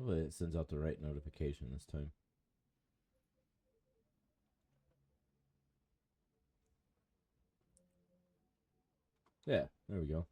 Hopefully it sends out the right notification this time. Yeah, there we go.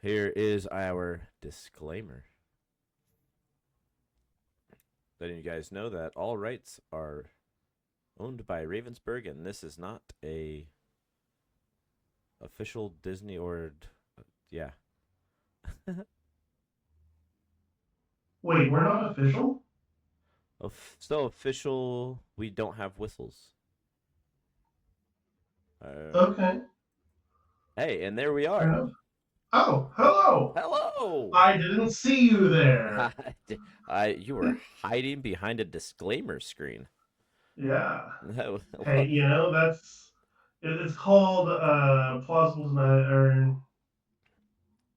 Here is our disclaimer. Letting you guys know that all rights are owned by Ravensburg, and this is not a official Disney or yeah. Wait, we're not official? Still official. We don't have whistles. Okay. Hey, and there we Fair are. enough. Oh, hello. Hello. I didn't see you there. You were hiding behind a disclaimer screen. Yeah. Hey, it's called plausible denial. Or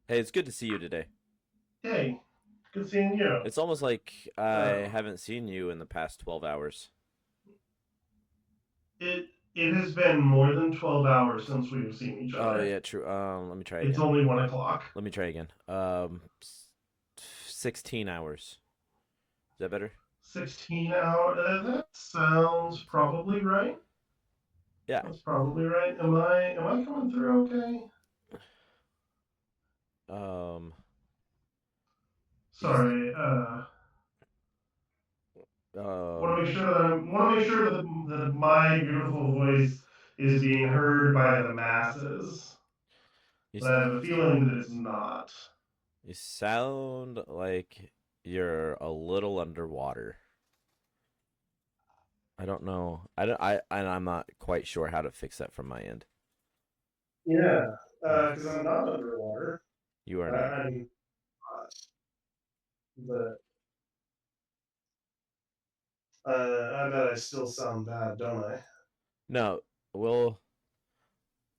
Hey, it's good to see you today. hey, good seeing you. It's almost like I Oh, haven't seen you in the past 12 hours. it has been more than 12 hours since we've seen each Oh other. yeah, true. Let me try It's again. only 1 o'clock. Let me try again. 16 hours. Is that better? 16 hours. That sounds probably right. Yeah. That's probably right. Am I coming through okay? Um. He's. Sorry. Um. Want to make sure that my beautiful voice is being heard by the masses. You, But I have a feeling that it's not. you sound like you're a little underwater. I don't know. I don't. And I'm not quite sure how to fix that from my end. Yeah, because I'm not underwater. You are not. I'm not. But I bet I still sound bad, don't I? No. Well,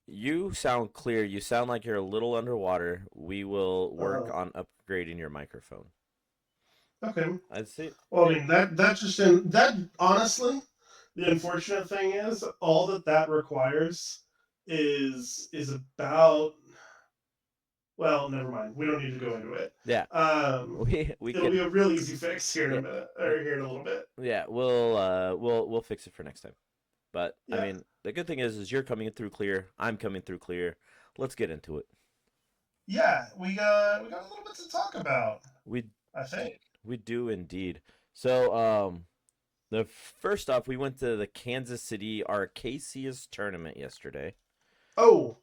you sound clear. You sound like you're a little underwater. We will work Uh, on upgrading your microphone. okay. I'd say. Well, I mean that's just in that honestly, the unfortunate thing is all that requires is about well, never mind. We don't need to go into it. Yeah. Um, We it'll can. be a real easy fix here in Yeah. a minute or here in a little bit. Yeah. We'll fix it for next time. But I Yeah, mean, the good thing is you're coming through clear. I'm coming through clear. Let's get into it. yeah. We got a little bit to talk about. We I think. we do indeed. So the first off, we went to the Kansas City Arcasia's tournament yesterday. Oh,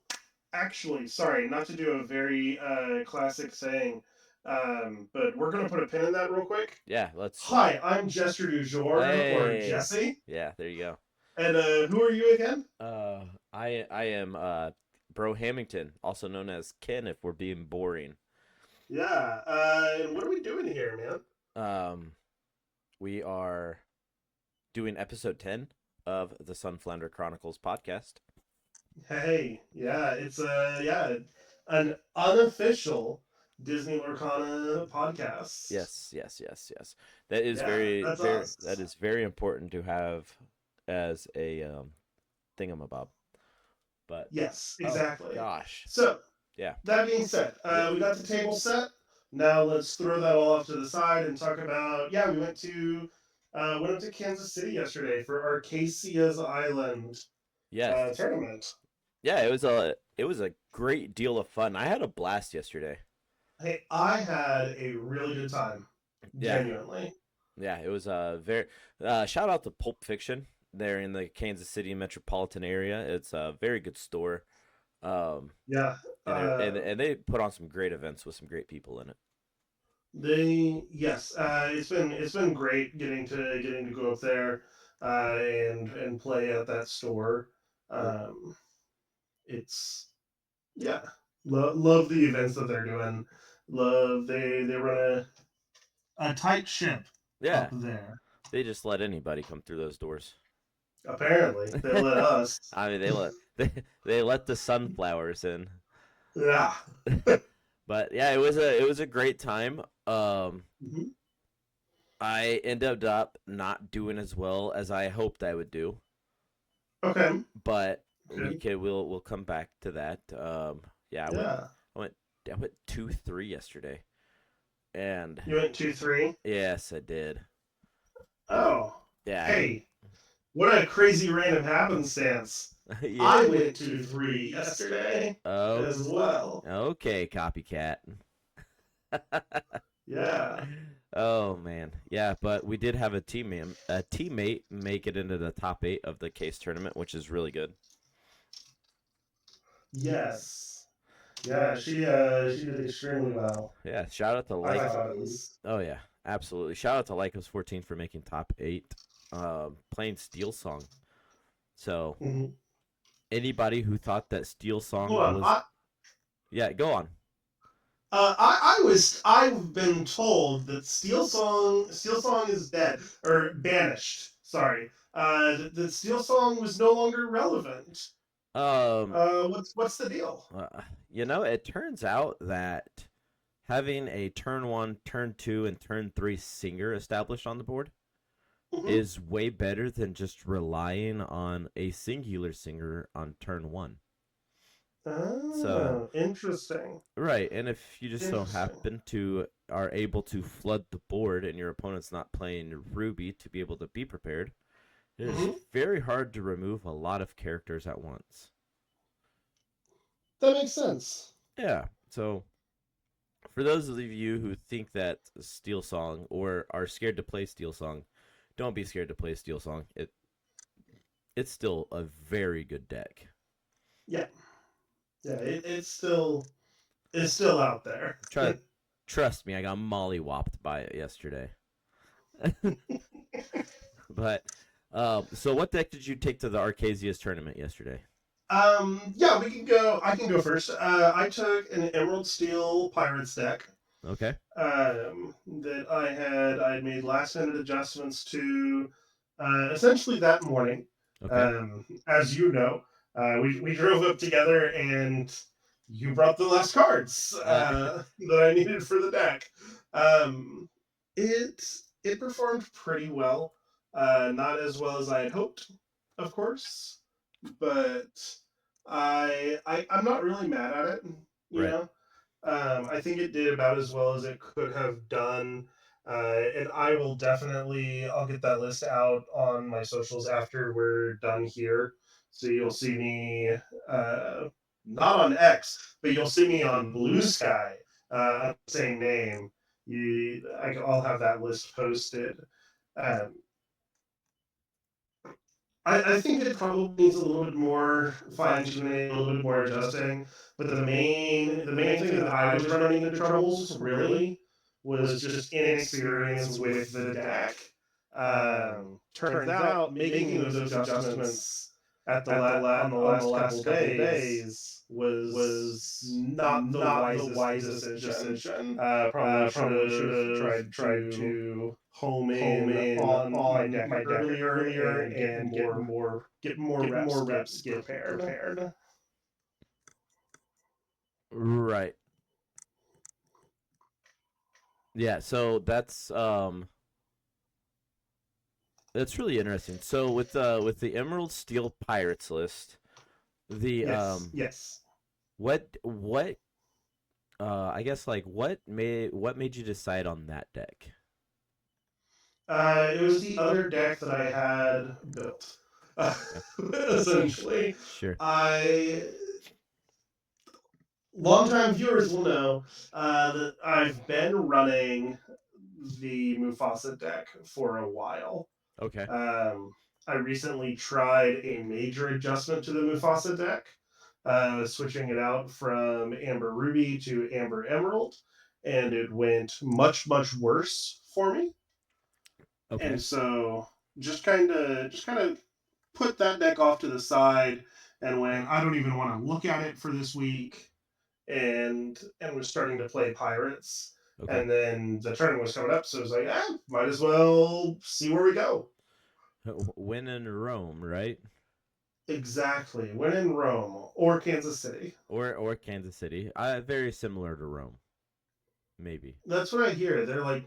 actually, sorry, not to do a very classic saying, but we're gonna put a pin in that real quick. Yeah, let's. Hi, I'm Jester Dujour or Hey. Jesse, Yeah, there you go. and who are you again? I am Brohammington, also known as Ken if we're being boring. Yeah, and what are we doing here, man? Um we are doing episode 10 of the Sunflounder Chronicles podcast. Hey, yeah, it's an unofficial Disney Lorcana podcast. Yes. That is Yeah, that's that us. is very important to have as a thingamabob. But Yes, oh exactly. gosh. So Yeah. that being said, we got the table set. Now let's throw that all off to the side and talk about. Yeah, we went up to Kansas City yesterday for Arcasia's Island Yes. tournament. Yeah, it was a great deal of fun. I had a blast yesterday. Hey, I had a really good time, Yeah. genuinely. Yeah, it was very shout out to Pulp Fiction there in the Kansas City metropolitan area. It's a very good store. Um Yeah, and they put on some great events with some great people in it. it's been great getting to go up there and play at that store. Um, it's yeah, love the events that they're doing. Love they run a tight ship up Yeah, there. they just let anybody come through those doors. Apparently, they let us. I mean, they let the sunflowers in. Yeah. But yeah, it was a great time. Mhm. I ended up not doing as well as I hoped I would do, Okay. but Okay. we'll come back to that. Yeah, Yeah. I went I went 2-3 yesterday, and You went 2-3. yes, I did. Oh. Yeah, Hey. what a crazy random happenstance. Yeah. I went to 3 yesterday Oh, as well. okay, copycat. Yeah. Oh man, yeah, but we did have a teammate make it into the top 8 of the case tournament, which is really good. Yes. Yeah, she did extremely well. Yeah, shout out to I like. thought at least. Oh yeah, absolutely. Shout out to Lycos14 for making top 8, playing Steel Song. So Mhm. anybody who thought that Steel Hold Song on. was, yeah, go on. I've been told that Steel Song is dead or banished. Sorry. That Steel Song was no longer relevant. Um, What's the deal? it turns out that having a turn 1, turn 2, and turn 3 singer established on the board Mm-hmm. is way better than just relying on a singular singer on turn 1. So, Oh, interesting. right, and if you just so Interesting. happen to are able to flood the board and your opponent's not playing Ruby to be able to be prepared, it is Mm-hmm. very hard to remove a lot of characters at once. That makes sense. Yeah, so for those of you who think that Steel Song or are scared to play Steel Song, don't be scared to play Steel Song. It's still a very good deck. Yeah. Yeah. It's still out there. Trust me, I got mollywopped by it yesterday. But so what deck did you take to the Arcasius tournament yesterday? Yeah, we can go. I can go first. I took an Emerald Steel Pirates deck. Okay. That I made last minute adjustments to essentially that morning. Okay. As you know, we drove up together and you brought the last cards that I needed for the deck. Um, it it performed pretty well. Not as well as I had hoped, of course, but I'm not really mad at it. You Right. know, I think it did about as well as it could have done. And I'll get that list out on my socials after we're done here. So you'll see me, uh, not on X, but you'll see me on Bluesky, same name. I'll have that list posted. Um, I think it probably needs a little bit more fine tuning, a little bit more adjusting. But the main thing that I was running into troubles really was just inexperience with the deck. Turns out making those adjustments on the last couple days was not the wisest decision. Probably should have tried to home in on my deck earlier and get more reps, get prepared. Right. Yeah, so that's really interesting. So with the Emerald Steel Pirates list, the Yes. what I guess like what made you decide on that deck? It was the other deck that I had built. Okay. Essentially, Sure. I longtime viewers will know that I've been running the Mufasa deck for a while. Okay. Um, I recently tried a major adjustment to the Mufasa deck, switching it out from Amber Ruby to Amber Emerald, and it went much worse for me. Okay. And so just kind of put that deck off to the side and went, I don't even want to look at it for this week, and was starting to play Pirates. Okay. And then the tournament was coming up, so it was like, might as well see where we go. Win in Rome, right? Exactly. When in Rome or Kansas City. Or Kansas City. Very similar to Rome, maybe. That's what I hear. They're like,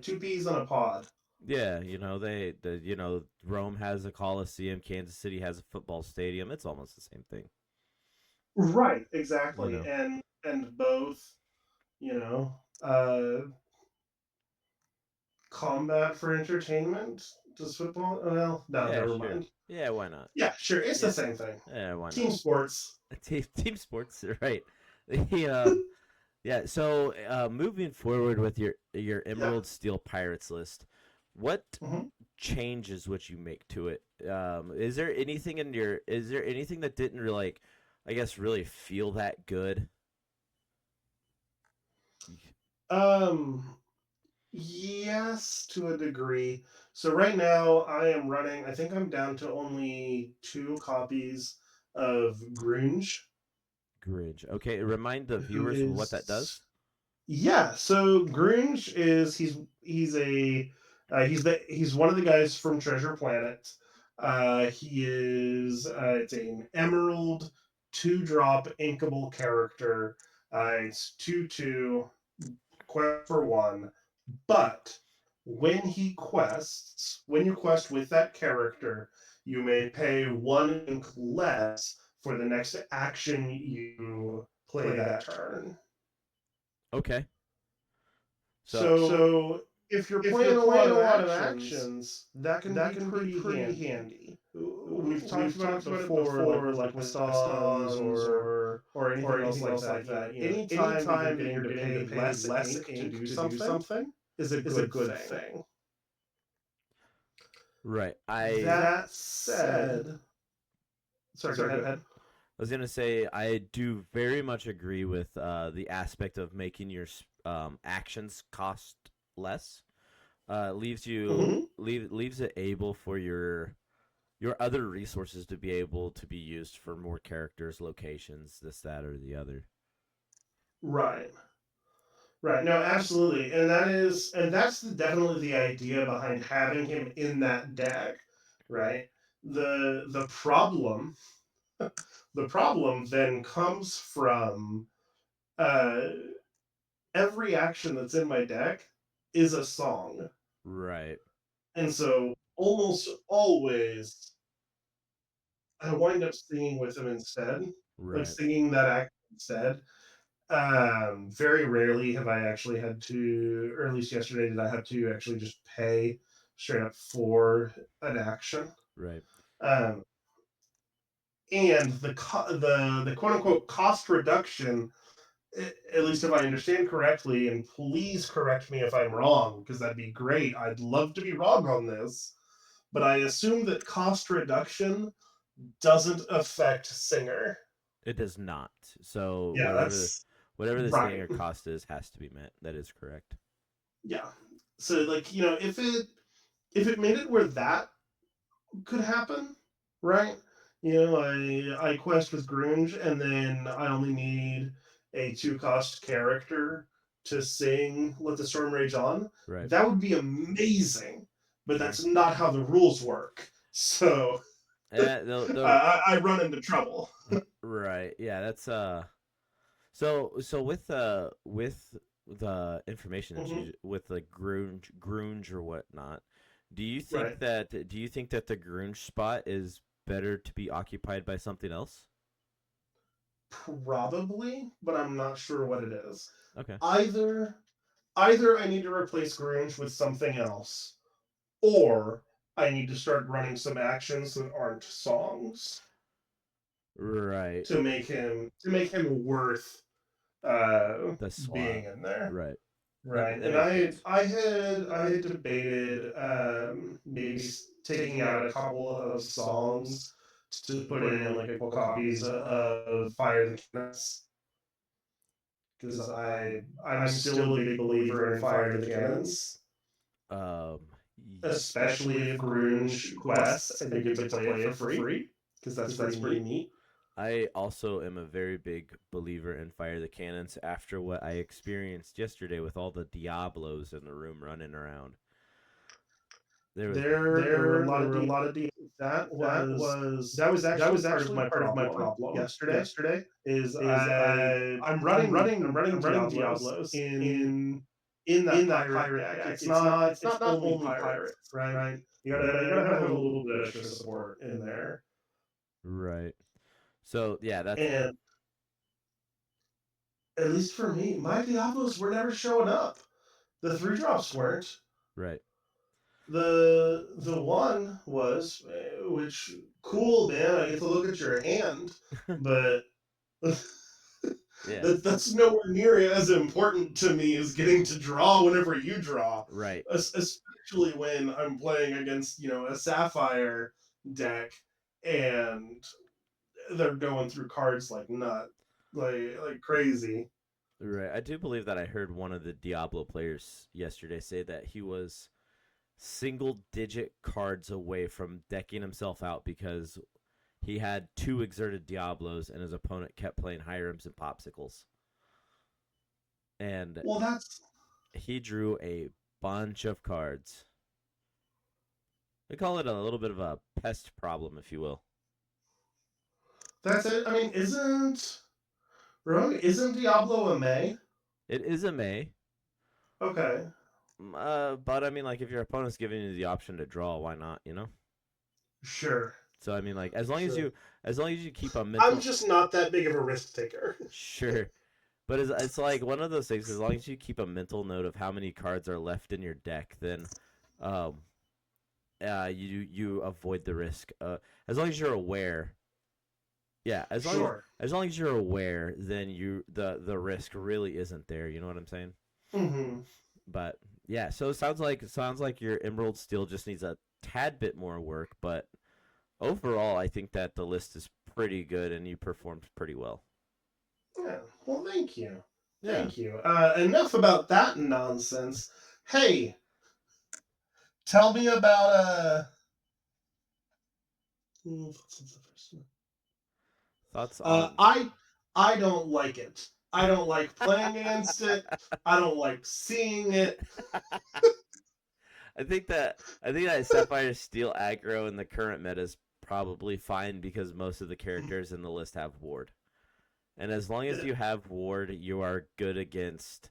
two peas on a pod. Yeah, Rome has a Coliseum, Kansas City has a football stadium. It's almost the same thing. Right, You exactly. know. And both, you know, uh combat for entertainment. Does football? Well, no, Yeah, never sure. mind. Yeah, why not? Yeah, sure. It's Yeah. the same thing. Yeah, why Team not? sports. Team sports, right? The yeah. So moving forward with your Yeah. Emerald Steel Pirates list, what hmm changes would you make to it? Is there anything in your? Is there anything that didn't really, like, I guess, really feel that good? Um. Yes, to a degree. So right now I am running. I think I'm down to only 2 copies of Grunge, Grinch. Okay, remind the who viewers what that does. is yeah. So Grunge is he's a he's one of the guys from Treasure Planet. He is it's an Emerald 2-drop inkable character. It's 2/2 quest for 1. But when you quest with that character, you may pay 1 ink less for the next action you play that turn. Okay. So So if you're playing a lot of actions, that can be pretty handy. We've talked about it before, like with stuns or anything else like that. Anytime that you're getting to pay less ink to do something is a good thing. right, That said, sorry, go ahead. I was gonna say I do very much agree with the aspect of making your actions cost less. Leaves you hmm leaves it able for your other resources to be able to be used for more characters, locations, this, that, or the other. Right. Right. No, absolutely. And that's definitely the idea behind having him in that deck, right? The problem the problem then comes from uh every action that's in my deck is a song. Right, And so almost always I wind up singing with him instead, like right, singing that act instead. Very rarely have I actually had to, or at least yesterday, did I have to actually just pay straight up for an action. right. Um, and the quote unquote cost reduction, at least if I understand correctly, and please correct me if I'm wrong, because that'd be great. I'd love to be wrong on this, but I assume that cost reduction doesn't affect Singer. It does not. So Yeah, that's whatever the right. standard cost is has to be met. That is correct. Yeah. So like, if it made it where that could happen, right? I quest with Grunge, and then I only need a 2 cost character to sing "Let the Storm Rage On." Right. That would be amazing, but Sure. that's not how the rules work. So The I run into trouble. right. Yeah, that's so with the information that hmm you with the grunge or whatnot, Right. do you think that the grunge spot is better to be occupied by something else? Probably, but I'm not sure what it is. Okay. Either either I need to replace Grunge with something else, or I need to start running some actions that aren't songs Right. to make him worth uh, The swap. being in there. Right. Right. That And makes sense. I had debated maybe taking out a couple of songs to put in like a couple copies of Fire the Cannons, because I'm still a big believer in Fire the Cannons, Um especially if Grunge quests and you get to play it for free, because that's pretty neat. I also am a very big believer in Fire the Cannons after what I experienced yesterday with all the Diablos in the room running around. There were a lot There of were a deals. lot of That was that actually was part of actually my part of my problem problem yesterday. yesterday Is is I'm running Diablos Diablos in that in that pirate pirate deck. deck. It's It's not not only only pirates, pirates, right? right? You You gotta gotta have a have a little little bit of bit extra extra support support in in there. there. Right. So yeah, that's And at least for me, my Diablos were never showing up. The 3 drops weren't. right. The one was, which cool, man. I get to look at your hand, but Yeah, that's nowhere near as important to me as getting to draw whenever you draw, right. especially when I'm playing against a Sapphire deck and they're going through cards like nut, like crazy. Right. I do believe that I heard one of the Diablo players yesterday say that he was single digit cards away from decking himself out because he had two exerted Diablos and his opponent kept playing Hyrims and Popsicles. And Well, he drew a bunch of cards. We call it a little bit of a pest problem, if you will. that's it. I mean, isn't Diablo a May? It is a May, Okay, but I mean, like, if your opponent's giving you the option to draw, why not? You know. sure, So I mean, like, sure. as long as you keep a I'm mental, just not that big of a risk taker. sure. But it's like one of those things. As long as you keep a mental note of how many cards are left in your deck, then, um, you avoid the risk. As long as you're aware, yeah. Sure. As long as you're aware, then the risk really isn't there. You know what I'm saying? Hmm. But yeah, so it sounds like your Emerald Steel just needs a tad bit more work, but overall, I think that the list is pretty good and you performed pretty well. Yeah. Well, thank you. Yeah. Thank you. Enough about that nonsense. Hey, tell me about what's the first one? Thoughts on? I don't like it. I don't like playing against it. I don't like seeing it. I think that Sapphire Steel aggro in the current meta is probably fine because most of the characters in the list have ward. And as long as you have ward, you are good against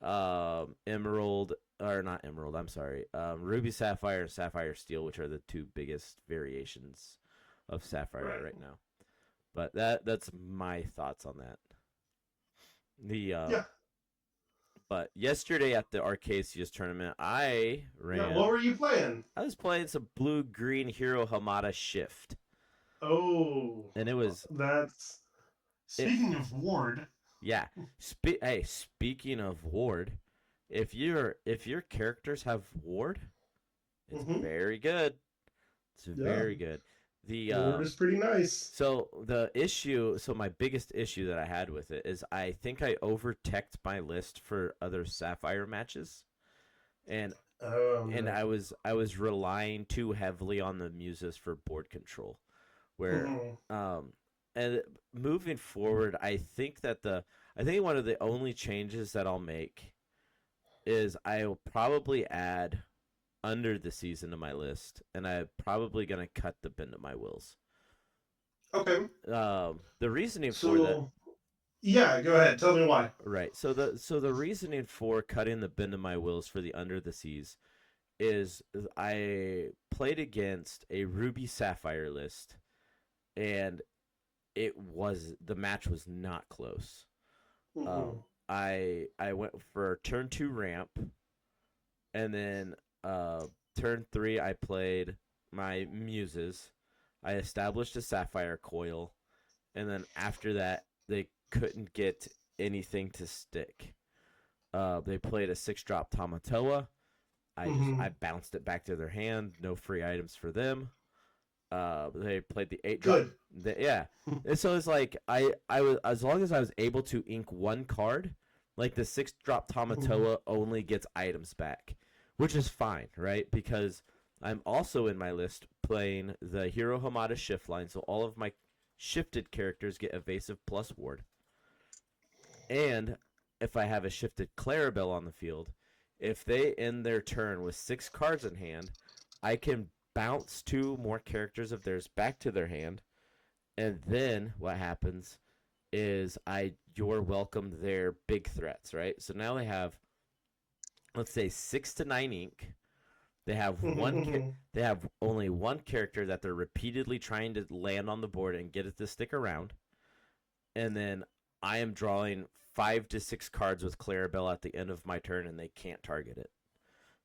Emerald or not Emerald. I'm sorry, Ruby Sapphire and Sapphire Steel, which are the two biggest variations of Sapphire Right. right now. But that's my thoughts on that. The Yeah. But yesterday at the Arcasius tournament, Yeah. What were you playing? I was playing some blue green hero Hamada Shift, Oh, and it was that's it. speaking of Ward. Yeah. Hey, speaking of ward, if your characters have ward, it's Hmm. very good. It's Yeah, very good. The Ward is pretty nice. so my biggest issue that I had with it is I think I overteched my list for other Sapphire matches, and Oh and no. I was relying too heavily on the muses for board control. Where Hmm. um and moving forward, I think one of the only changes that I'll make is I'll probably add under the season to my list, and I'm probably gonna cut the bend of my wills. Okay. The reasoning for that, So yeah, go ahead. Tell me why. right? So the reasoning for cutting the bend of my wills for the under the seas is I played against a Ruby Sapphire list, and the match was not close. Hmm. I went for turn 2 ramp, and then turn 3 I played my muses. I established a sapphire coil, and then after that they couldn't get anything to stick. They played a 6-drop Tamatoa. I Hmm. bounced it back to their hand. No free items for them. They played the 8-drop. Good. Yeah, and so it's like I was, as long as I was able to ink one card, like the 6-drop Hmm. Tamatoa only gets items back, which is fine, right? Because I'm also in my list playing the Hero Hamada shift line, so all of my shifted characters get evasive plus ward. And if I have a shifted Clarabelle on the field, if they end their turn with 6 cards in hand, I can bounce 2 more characters of theirs back to their hand, and then what happens is I you're welcome their big threats, right? So now they have, let's say, 6 to 9 ink. They have Hmm. they have only one character that they're repeatedly trying to land on the board and get it to stick around, and then I am drawing 5 to 6 cards with Clarabelle at the end of my turn, and they can't target it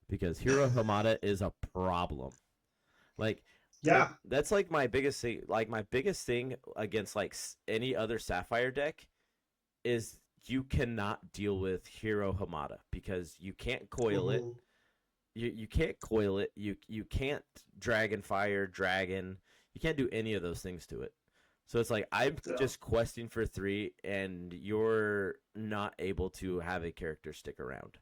because Hero Hamada is a problem. Like, Yeah. that's like my biggest thing. Like, my biggest thing against like any other Sapphire deck is you cannot deal with Hero Hamada because you can't coil it. Mhm. You can't coil it. You can't Dragon Fire, Dragon. You can't do any of those things to it. So it's like I'm Yeah. just questing for 3, and you're not able to have a character stick around.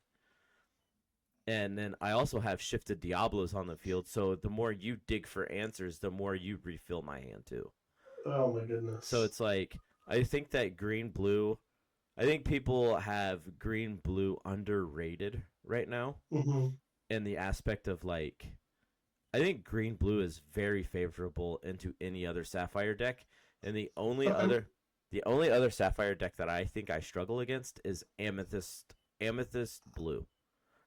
And then I also have shifted Diablos on the field, so the more you dig for answers, the more you refill my hand too. Oh my goodness. So it's like I think that green blue. I think people have green blue underrated right now Mhm. in the aspect of like I think green blue is very favorable into any other Sapphire deck, and Okay. the only other Sapphire deck that I think I struggle against is Amethyst blue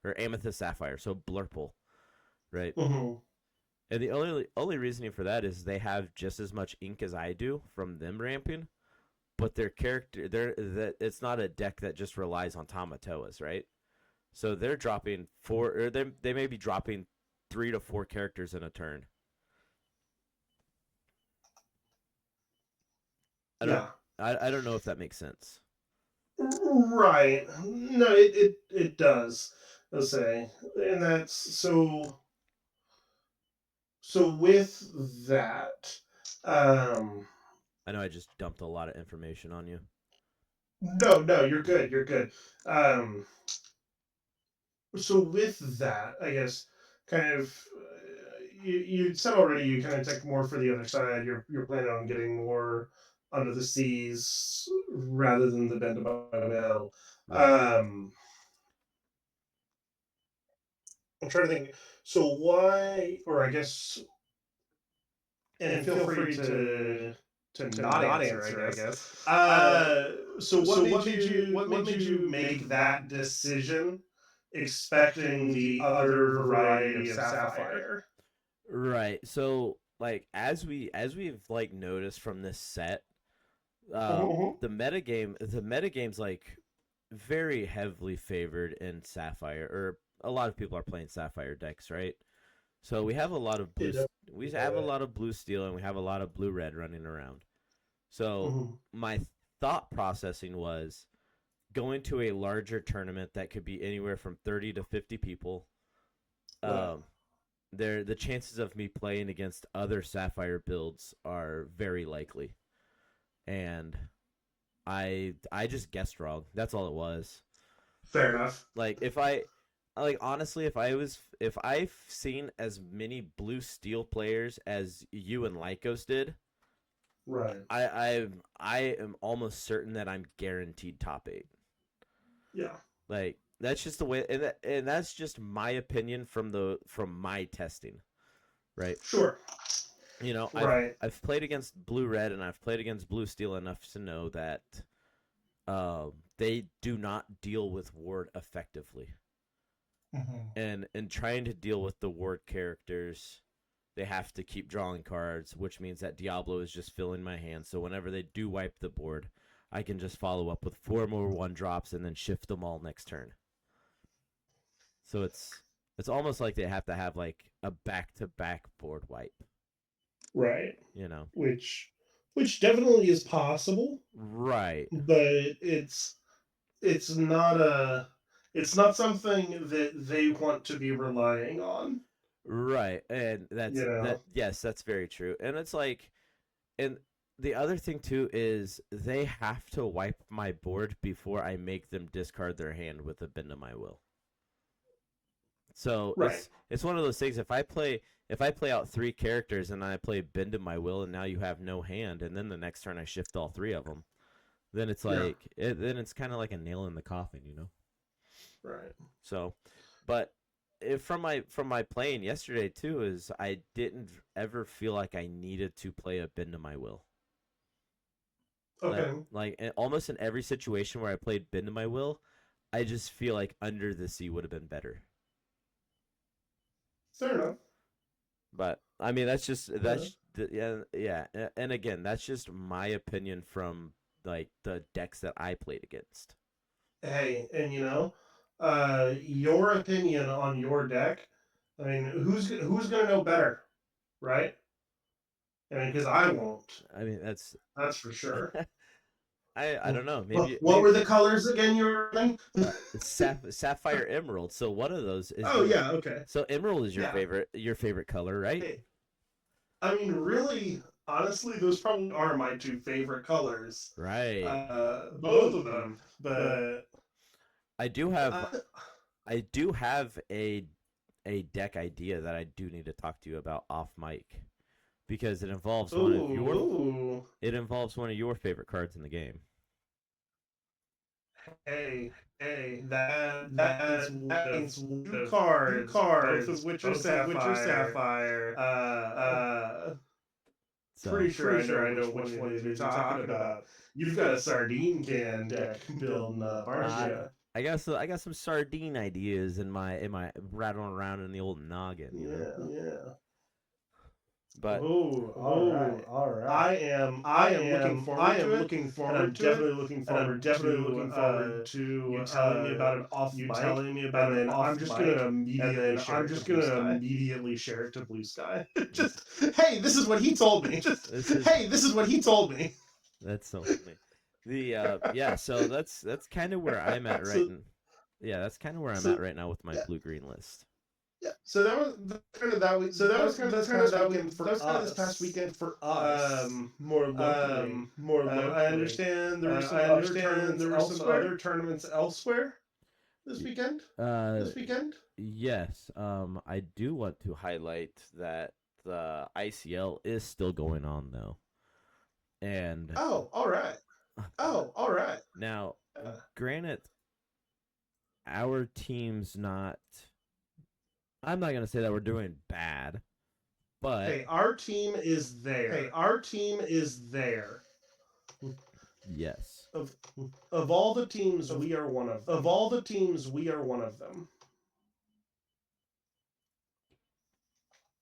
or Amethyst Sapphire, so Blurple, right? Mhm. And the only reasoning for that is they have just as much ink as I do from them ramping, but their character that it's not a deck that just relies on Tamatoas, right? So they're dropping 4 or they may be dropping 3 to 4 characters in a turn. I don't Yeah. I don't know if that makes sense. Right. No, it does. I'll say, and that's so. So with that, um, I know I just dumped a lot of information on you. no, you're good. You're good. Um, so with that, I guess, kind of, you said already you kind of take more for the other side. You're planning on getting more under the seas rather than the bend by mail. Right. Um, I'm trying to think. So why, or I guess, and feel free to not answer, I guess. Uh, so what made you make that decision, expecting the other variety of sapphire? Right. So like as we've like noticed from this set, Mhm. the metagame's like very heavily favored in Sapphire, or a lot of people are playing Sapphire decks, right? So we have a lot of It does. we have a Yeah. lot of blue steel and we have a lot of blue red running around. So Mhm. my thought processing was going to a larger tournament that could be anywhere from 30 to 50 people. Right. Um, the chances of me playing against other Sapphire builds are very likely, and I just guessed wrong. That's all it was. Fair enough. Like honestly, if I've seen as many blue steel players as you and Lycos did, Right. I am almost certain that I'm guaranteed top 8. Yeah. Like that's just the way, and that's just my opinion from my testing, right? Sure. You know, Right. I've played against blue red and I've played against blue steel enough to know that they do not deal with ward effectively, Mhm. and in trying to deal with the ward characters, they have to keep drawing cards, which means that Diablo is just filling my hand. So whenever they do wipe the board, I can just follow up with 4 more 1-drops and then shift them all next turn. So it's almost like they have to have like a back-to-back board wipe, Right. you know? Which which definitely is possible, Right. but it's not a it's not something that they want to be relying on. Right. And You know. yes, that's very true. And it's like and the other thing too is they have to wipe my board before I make them discard their hand with a bend of my will. So Right. it's one of those things. If I play out 3 characters and I play bend of my will, and now you have no hand, and then the next turn I shift all 3 of them, then it's Yeah. like then it's kind of like a nail in the coffin, you know. Right. So, but from my playing yesterday too is I didn't ever feel like I needed to play a bend of my will. Okay. Almost in every situation where I played bend of my will, I just feel like under the sea would have been better. Fair enough. But I mean, Fair enough. yeah. And again, that's just my opinion from like the decks that I played against. Hey, and you know, your opinion on your deck. I mean, who's gonna know better, right? I mean, because I won't. I mean, That's for sure. I don't know. What were the colors again you were running? Sapphire Emerald. So one of those is. Oh yeah, okay. So Emerald is your favorite color, right? Hey, I mean, really, honestly, those probably are my two favorite colors. Right. Both of them, but I do have a deck idea that I do need to talk to you about off mic, because it involves one of your favorite cards in the game. Hey, that means two cards, both of which are sapphire. Pretty sure I know which one you're talking about. You've got a sardine can deck building up, aren't you? I got some sardine ideas in my rattling around in the old noggin. Yeah. But all right. I am looking forward to it. I'm definitely looking forward to you telling me about it off mic. I'm just gonna immediately share it to Bluesky. Just, hey, this is what he told me. Hey, this is what he told me. That's so funny. So that's kind of where I'm at right now. Yeah, that's kind of where I'm at right now with my blue-green list. Yeah, so that was kind of that week. So that was kind of this past weekend for us. More locally. I understand there were some other tournaments elsewhere this weekend. Yes. I do want to highlight that the ICL is still going on though. And all right. Now, granted, our team's not. I'm not gonna say that we're doing bad, but hey, our team is there. Yes. Of all the teams, we are one of them.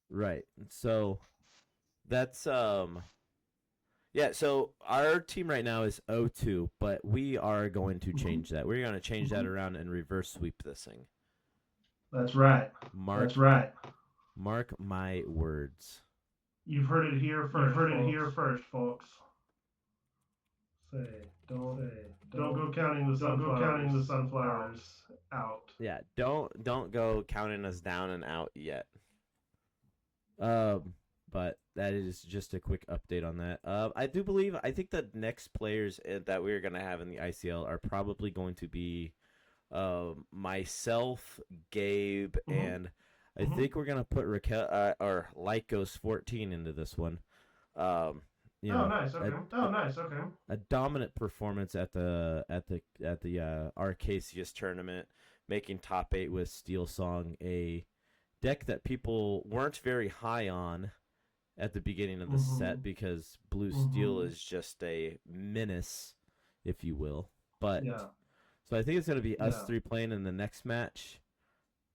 Right. So that's yeah, so our team right now is 0-2, but we are going to change that. We're going to change that around and reverse sweep this thing. That's right. Mark my words. You've heard it here first, folks. Don't go counting the sunflowers out. Yeah, don't go counting us down and out yet. But that is just a quick update on that. I think the next players that we're gonna have in the ICL are probably going to be myself, Gabe, and I think we're gonna put Raquel or Lycos 14 into this one. Nice. Okay. A dominant performance at the Arcasius tournament, making top 8 with Steel Song, a deck that people weren't very high on at the beginning of the set because Blue Steel is just a menace, if you will. But so I think it's going to be us three playing in the next match.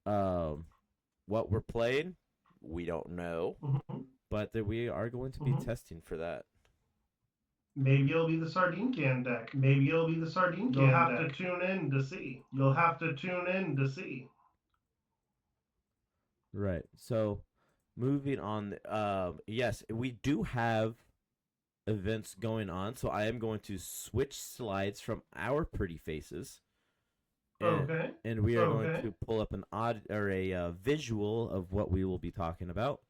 What we're playing, we don't know, but that we are going to be testing for that. Maybe it'll be the sardine can deck. You'll have to tune in to see. Right. So, moving on. Yes, we do have events going on. So I am going to switch slides from our pretty faces. And we are going to pull up a visual of what we will be talking about,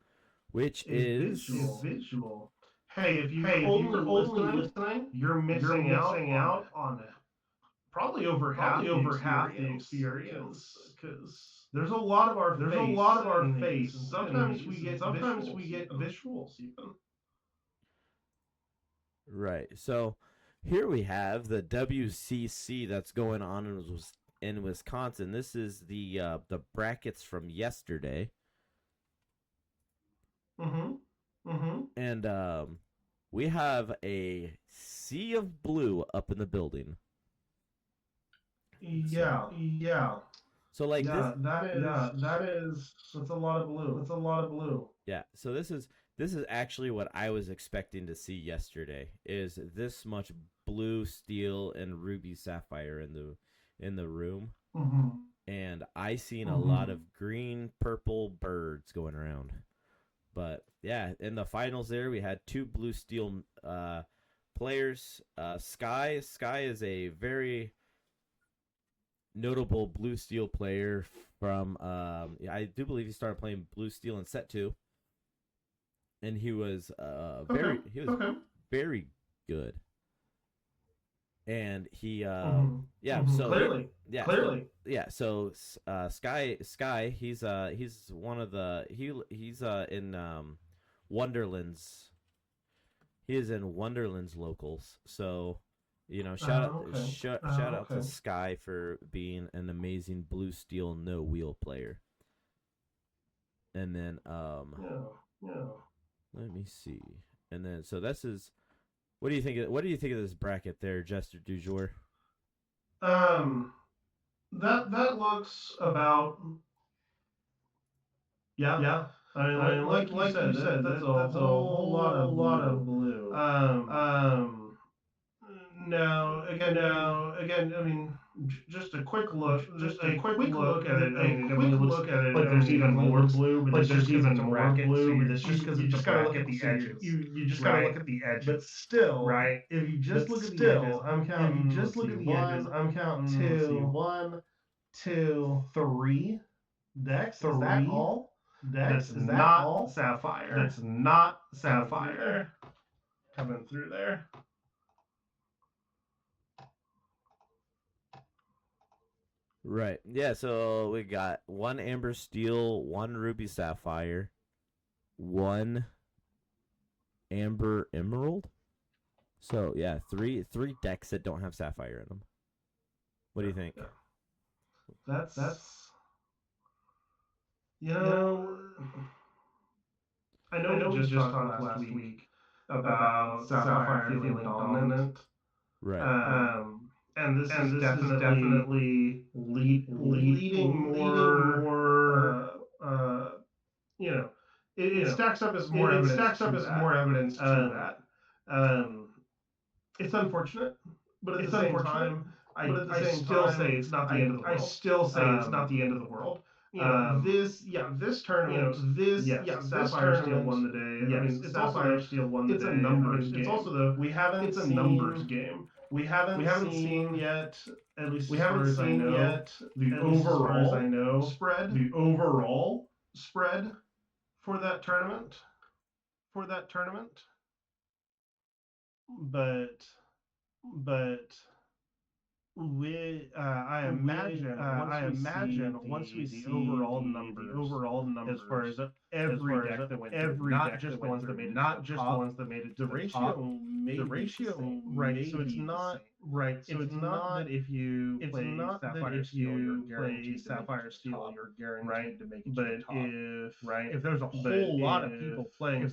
which is visual. Hey, if you're only listening, you're missing out on probably over half the experience because there's a lot of our face. And sometimes we get visuals even. Right. So here we have the WCC that's going on in Wisconsin. This is the brackets from yesterday. And we have a sea of blue up in the building. Yeah. So like that's a lot of blue. Yeah. So this is actually what I was expecting to see yesterday. Is this much blue, steel, and ruby sapphire in the room. and I seen a lot of green purple birds going around. But yeah, in the finals there we had two blue steel players. Sky is a very notable blue steel player from I do believe he started playing blue steel in set 2, and he was very good. And he Clearly. Sky he's one of the he's in Wonderlands. He is in Wonderlands locals. So, shout out to Sky for being an amazing blue steel no wheel player. And then let me see. And then so this is what do you think of this bracket there, Jester Dujour? That looks about yeah. I mean, like you said, that's a whole lot of blue. Now again, I mean, just a quick look at it. Like there's even more blue, but there's even more blue. But it's just because you just gotta look at the edges. You just gotta look at the edges. But still, right? If you just look at the edges, I'm counting. If you just look at the edges, I'm counting 1, 2, 3 decks. Is that all? That's not sapphire. That's not sapphire. Coming through there. Right. Yeah, so we got 1 amber steel, 1 ruby sapphire, 1 amber emerald. So, yeah, three decks that don't have sapphire in them. What do you think? That's I know we just talked last week about sapphire feeling dominant. Right. And this is definitely leading more. It stacks up as more evidence. To that. It's unfortunate, but at the same time, I still say it's not the end of the world. I still say it's not the end of the world. This tournament, Sapphire Steel won the day. Yes, I mean, Sapphire Steel won the it's day. a numbers game. It's also it's a numbers game. We haven't seen yet, at least as far as I know, the overall spread. The overall spread for that tournament. But I imagine once we see the overall numbers, as far as every deck that went through, not just the ones that made it to the top, the ratio right. So it's not right. So it's not that if you play Sapphire Steel, you're guaranteed to make it to the top. But if there's a whole lot of people playing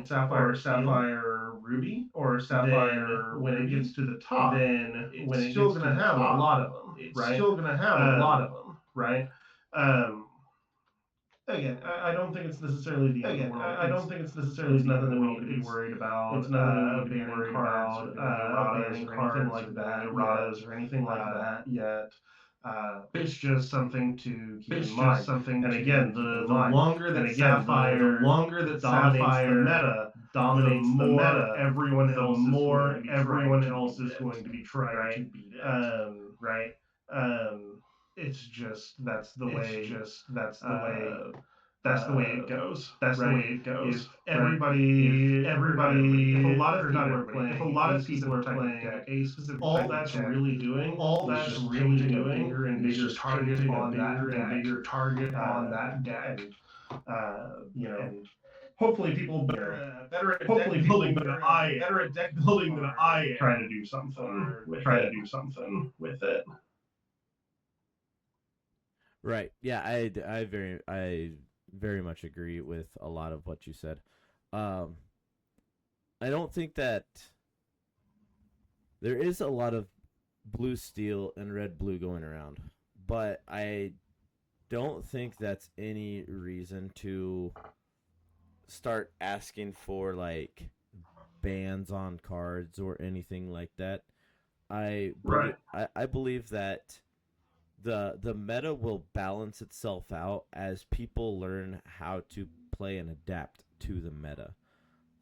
Sapphire Ruby or Sapphire, when it gets to the top, then it's still going to have a lot of them. Right? Again, I don't think it's necessarily the end of the world. I don't think it's necessarily nothing that we need to be worried about. It's nothing to be worried about. Banning cards or anything like that yet. It's just something to keep in mind. And again, the longer that Sapphire dominates the meta, everyone else is going to be trying to beat it. Right? It's just that's the way it goes. That's the way it goes. If a lot of people are playing a specific all that's really doing is just target on that deck. And hopefully people better at deck building than I am. Trying to do something with it. Right. Yeah, I very much agree with a lot of what you said. I don't think that there is a lot of blue steel and red blue going around, but I don't think that's any reason to start asking for like bans on cards or anything like that. I believe that the meta will balance itself out as people learn how to play and adapt to the meta.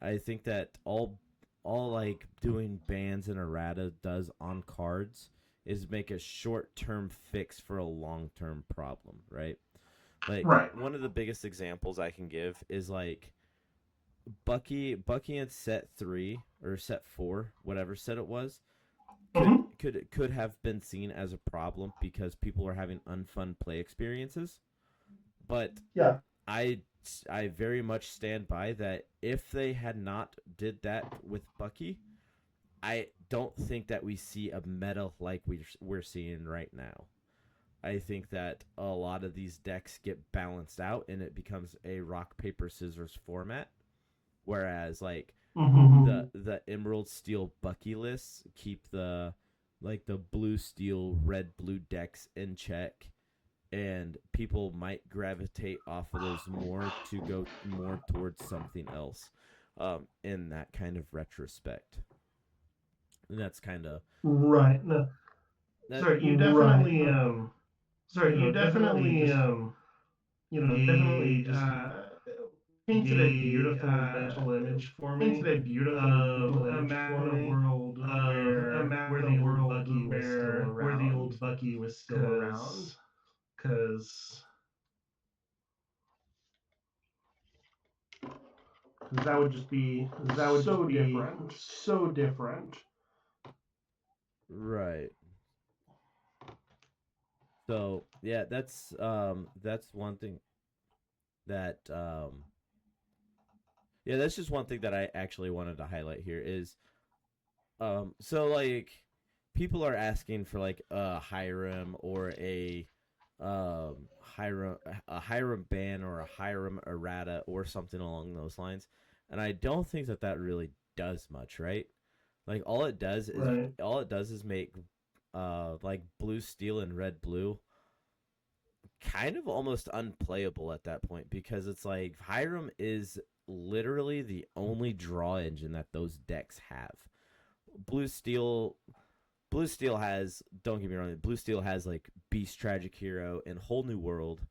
I think that all like doing bans and errata does on cards is make a short-term fix for a long-term problem, right? Like Right. one of the biggest examples I can give is like Bucky in set 3 or set 4, whatever set it was, could have been seen as a problem because people are having unfun play experiences. But Yeah. I very much stand by that. If they had not did that with Bucky, I don't think that we see a meta like we're seeing right now. I think that a lot of these decks get balanced out and it becomes a rock paper scissors format, whereas like the Emerald Steel Bucky lists keep the blue steel red blue decks in check, and people might gravitate off of those more to go more towards something else in that kind of retrospect. And that's kind of right. No. Sorry, you definitely definitely painted a beautiful mental image for me. Painted a beautiful mental image for me. Where the old Bucky was still around. Where the old Bucky was still around. Because that would just be different. So different. right. So yeah, that's one thing that yeah, that's just one thing that I actually wanted to highlight here is so like people are asking for like a Hiram or a Hiram ban or a Hiram errata or something along those lines, and I don't think that really does much, right? Like all it does is make like blue steel and red blue kind of almost unplayable at that point, because it's like Hiram is literally the only draw engine that those decks have. Blue Steel has, don't get me wrong, Blue Steel has like Beast Tragic Hero and Whole New World.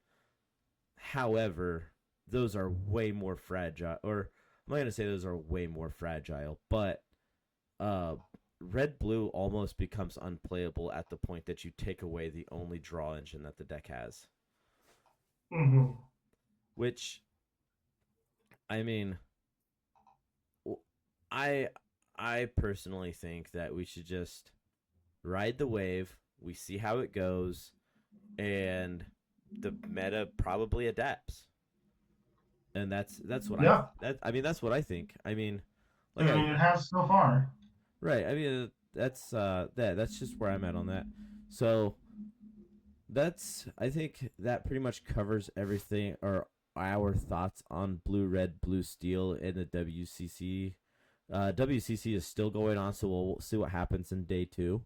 However, those are way more fragile, or I'm not going to say those are way more fragile, but Red Blue almost becomes unplayable at the point that you take away the only draw engine that the deck has. Which, I mean, I personally think that we should just ride the wave. We see how it goes, and the meta probably adapts. And that's what that's what I think. I mean, like it has so far. Right. I mean, that's just where I'm at on that. So I think that pretty much covers everything, or our thoughts on blue, red, blue steel in the WCC. WCC is still going on, so we'll see what happens in day 2.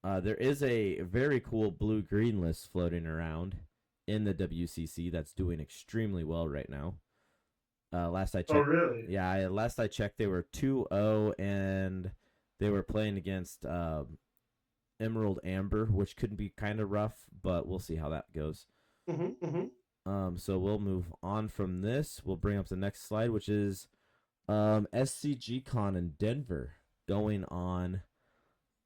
There is a very cool blue-green list floating around in the WCC that's doing extremely well right now. Last I checked. Oh, really? Yeah, last I checked, they were 2-0, and they were playing against Emerald Amber, which could be kind of rough, but we'll see how that goes. So we'll move on from this. We'll bring up the next slide, which is SCG Con in Denver going on.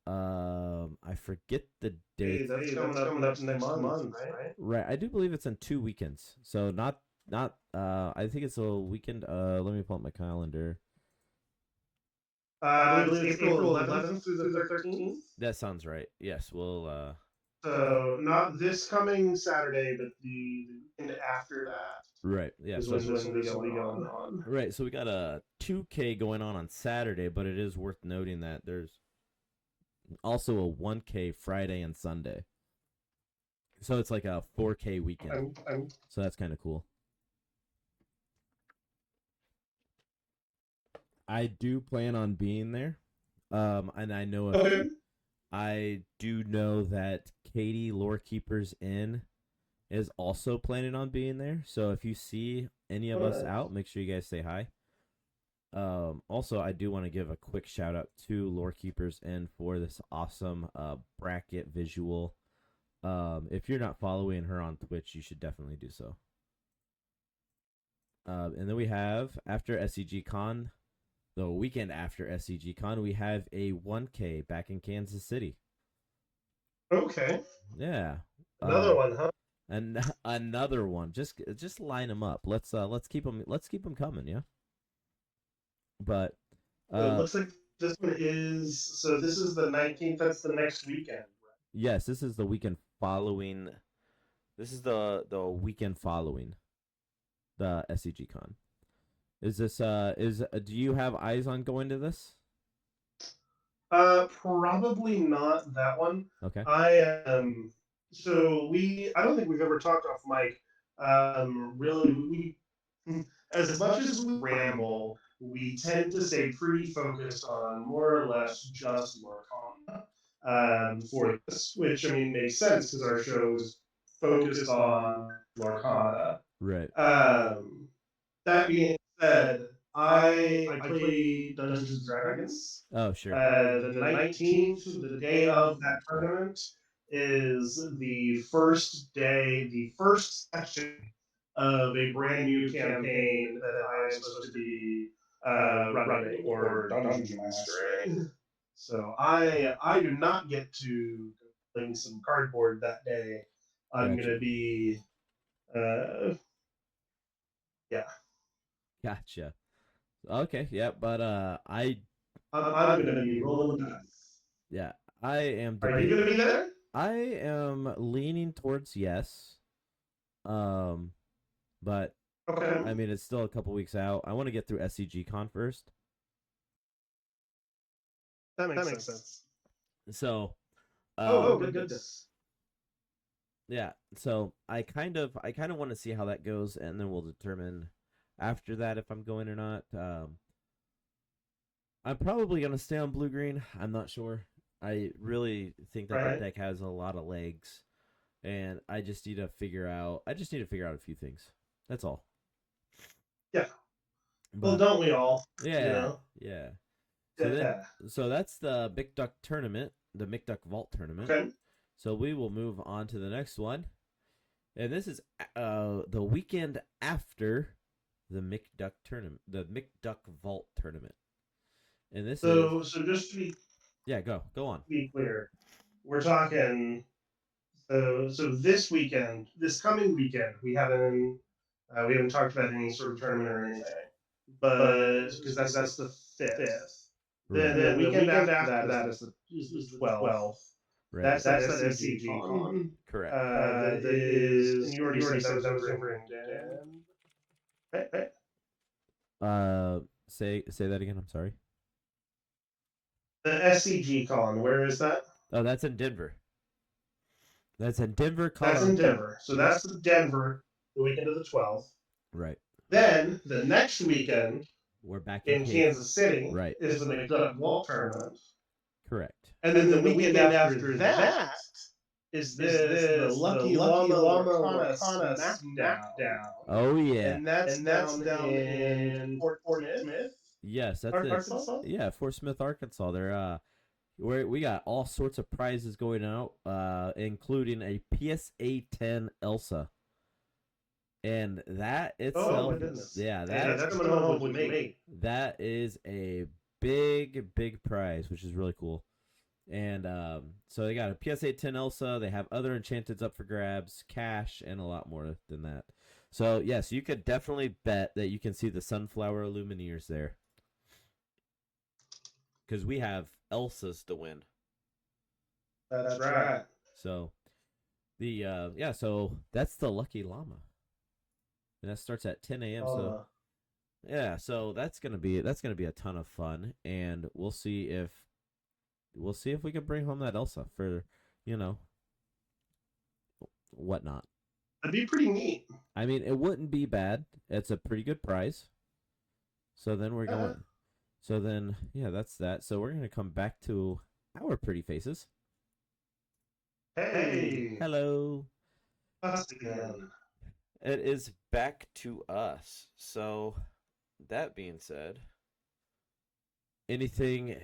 I forget the date. Hey, that's coming up next month, right? Right, I do believe it's in 2 weekends. So not I think it's a weekend. Let me pull up my calendar. I believe it's April 11th through the 13th. That sounds right. Yes, we'll So not this coming Saturday, but the weekend after that. Right. Yeah. So this will be going on. Right. So we got a 2K going on Saturday, but it is worth noting that there's also a 1K Friday and Sunday. So it's like a 4K weekend. So that's kind of cool. I do plan on being there. And I know I do know that Katie Lorekeepers Inn is also planning on being there. So if you see any of us out, make sure you guys say hi. Also, I do want to give a quick shout out to Lorekeepers Inn for this awesome bracket visual. If you're not following her on Twitch, you should definitely do so. And then we have, after SCG Con, the weekend after SCG Con, we have a 1K back in Kansas City. Okay. Yeah. Another one, huh? And another one. Just line them up. Let's keep them coming, yeah. But It looks like this one is, so this is the 19th. That's the next weekend. yes, this is the weekend following. This is the weekend following the SCG Con. Is this do you have eyes on going to this? Probably not that one. Okay. So I don't think we've ever talked off mic. Really, as much as we ramble, we tend to stay pretty focused on more or less just Lorcana for this, which I mean makes sense because our show is focused on Lorcana. Right. That being said, I play Dungeons and Dragons. Oh, sure. The 19th, the day of that tournament, is the first day, the first session of a brand new campaign that I am supposed to be running or dungeon mastering. So I do not get to play some cardboard that day. I'm Gotcha. gonna be yeah. Gotcha. Okay, yeah, but I'm gonna be rolling dice. yeah, I am. Are you gonna be there? I am leaning towards yes. But Okay. I mean, it's still a couple weeks out. I want to get through SCG Con first. That makes sense. So, goodness. Yeah, so I kind of want to see how that goes, and then we'll determine after that if I'm going or not. I'm probably gonna stay on blue green. I'm not sure. I really think that that deck has a lot of legs, and I just need to figure out. a few things. That's all. Yeah. But, well, don't we all? Yeah. You know? Yeah. So So that's the McDuck tournament, the McDuck Vault tournament. Okay. So we will move on to the next one, and this is the weekend after the McDuck tournament, the McDuck Vault tournament, and this is so just to be go on. To be clear, we're talking. So this weekend, this coming weekend, we haven't talked about any sort of tournament or anything, but because that's the 5th. Right. Then the weekend after that is the 12th. Right. That's that SCG Con. Correct. That is, and you already said that was over in right. Say that again. I'm sorry. The SCG Con, where is that? Oh, that's in Denver. That's in Denver, Colorado. That's in Denver. So that's the Denver, the weekend of the 12th. Right. Then the next weekend, we're back in Kansas City, right, is the McDuck Vault tournament. Correct. And then the weekend after that is the Lucky Llama Smackdown. Oh yeah. And that's down in Fort Smith. Yes, that's Arkansas? it. Yeah, Fort Smith, Arkansas. They're we got all sorts of prizes going out, including a PSA 10 Elsa. And that itself, that's coming home with me. That is a big prize, which is really cool. And so they got a PSA 10 Elsa. They have other enchanteds up for grabs, cash, and a lot more than that. So yes, you could definitely bet that you can see the Sunflower Illumineers there, because we have Elsas to win. That's right. So so that's the Lucky Llama, and that starts at 10 a.m. So yeah, so that's gonna be a ton of fun, and we'll see if we can bring home that Elsa for whatnot. That'd be pretty neat. I mean, it wouldn't be bad. It's a pretty good prize. So then we're going. So then, yeah, that's that. So we're gonna come back to our pretty faces. Hey. Hello. Us again. It is back to us. So, that being said, anything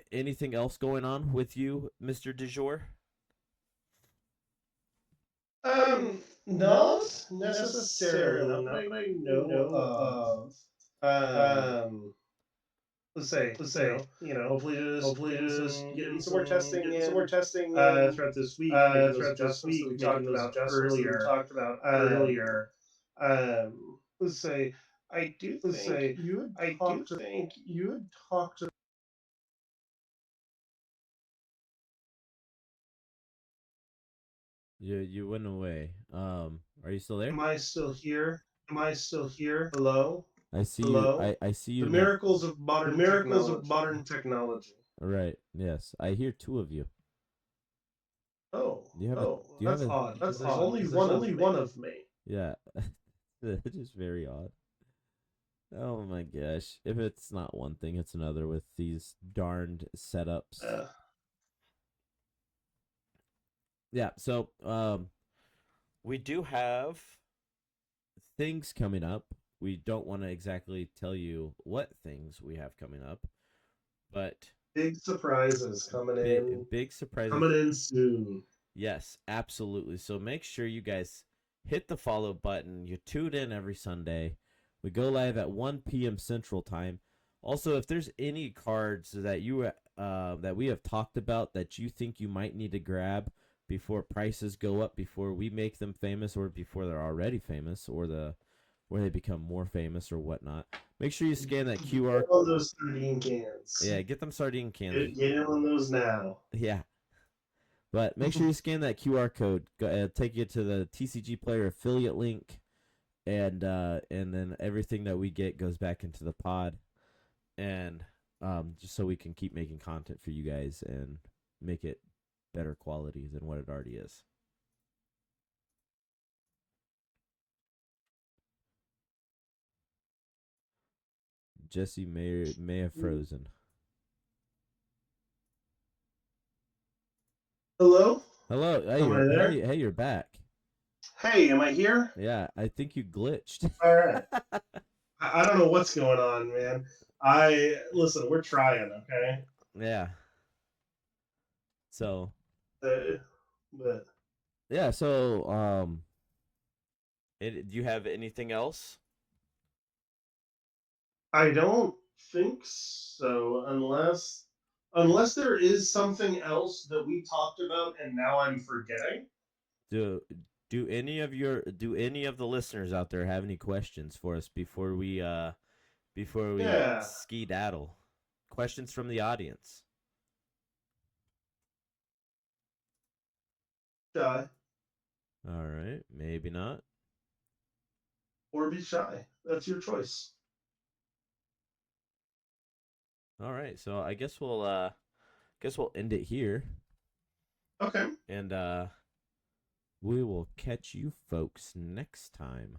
else going on with you, Mr. Dujour? Not necessarily. Not that I know of. Let's say, hopefully just getting some more testing in throughout this week, making those adjustments that we talked about earlier. Let's say, I do think you had talked. You went away. Are you still there? Am I still here? Hello. I see Hello? you. I see you. The now. miracles of modern technology. Right. Yes, I hear two of you. Oh, Do you have that's odd. There's only one of me. Yeah, it is very odd. Oh my gosh! If it's not one thing, it's another with these darned setups. Yeah. So, we do have things coming up. We don't want to exactly tell you what things we have coming up, but big surprises coming in. Big surprises coming in soon. Yes, absolutely. So make sure you guys hit the follow button. You tune in every Sunday. We go live at 1 p.m. Central Time. Also, if there's any cards that that we have talked about that you think you might need to grab before prices go up, before we make them famous, or before they're already famous, or where they become more famous or whatnot, make sure you scan that QR. Get on those sardine cans. Yeah, get them sardine cans. Get in on those now. Yeah. But make sure you scan that QR code. Take you to the TCG Player affiliate link, and then everything that we get goes back into the pod, and just so we can keep making content for you guys and make it better quality than what it already is. Jesse may have frozen. Hello? Hello. Hey, you're back. Hey, am I here? Yeah, I think you glitched. All right. I don't know what's going on, man. Listen, we're trying, okay? Yeah. So. But. Yeah. So. Do you have anything else? I don't think so, unless there is something else that we talked about and now I'm forgetting. Do any of the listeners out there have any questions for us before we skedaddle? Questions from the audience. Shy. All right, maybe not. Or be shy. That's your choice. All right, so I guess we'll end it here. Okay. And we will catch you folks next time.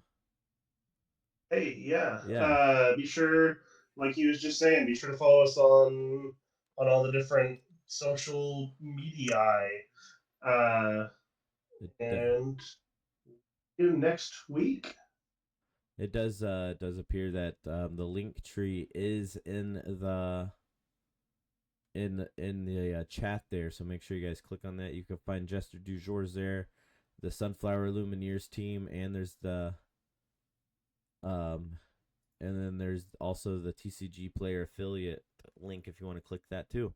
Hey, yeah. Be sure, like he was just saying, be sure to follow us on all the different social media. And next week. It does appear that the link tree is in the chat there, so make sure you guys click on that. You can find Jester Dujour's there, the Sunflounder Illumineers team, and there's the and then there's also the TCG Player affiliate link if you want to click that too.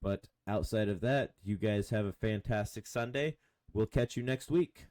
But outside of that, you guys have a fantastic Sunday. We'll catch you next week.